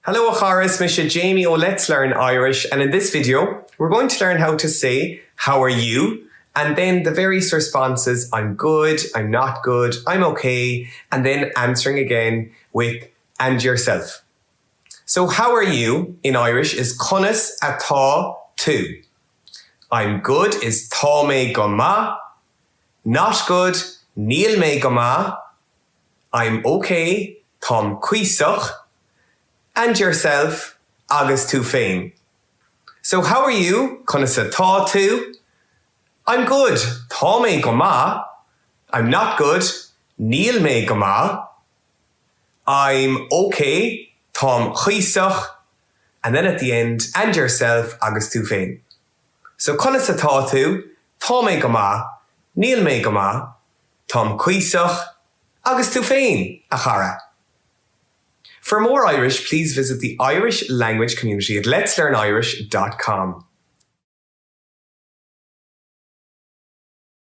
Hello, Acharis, Misha Jamie o Let's Learn Irish, and in this video, we're going to learn how to say, how are you? And then the various responses, I'm good, I'm not good, I'm okay, and then answering again with, and yourself. So how are you in Irish is Conas atá tú. I'm good is tá mé go maith. Not good, níl mé go maith. I'm okay, táim cuíosach. And yourself, agus tú féin. So how are you? Conas atá tú. I'm good, tá mé go maith. I'm not good, níl mé go maith. I'm okay, táim cuíosach. And then at the end, and yourself, agus tú féin. So conas atá tú, tá mé go maith, níl mé go maith, táim cuíosach, agus tú féin, a chara. For more Irish, please visit the Irish language community at letslearnirish.com.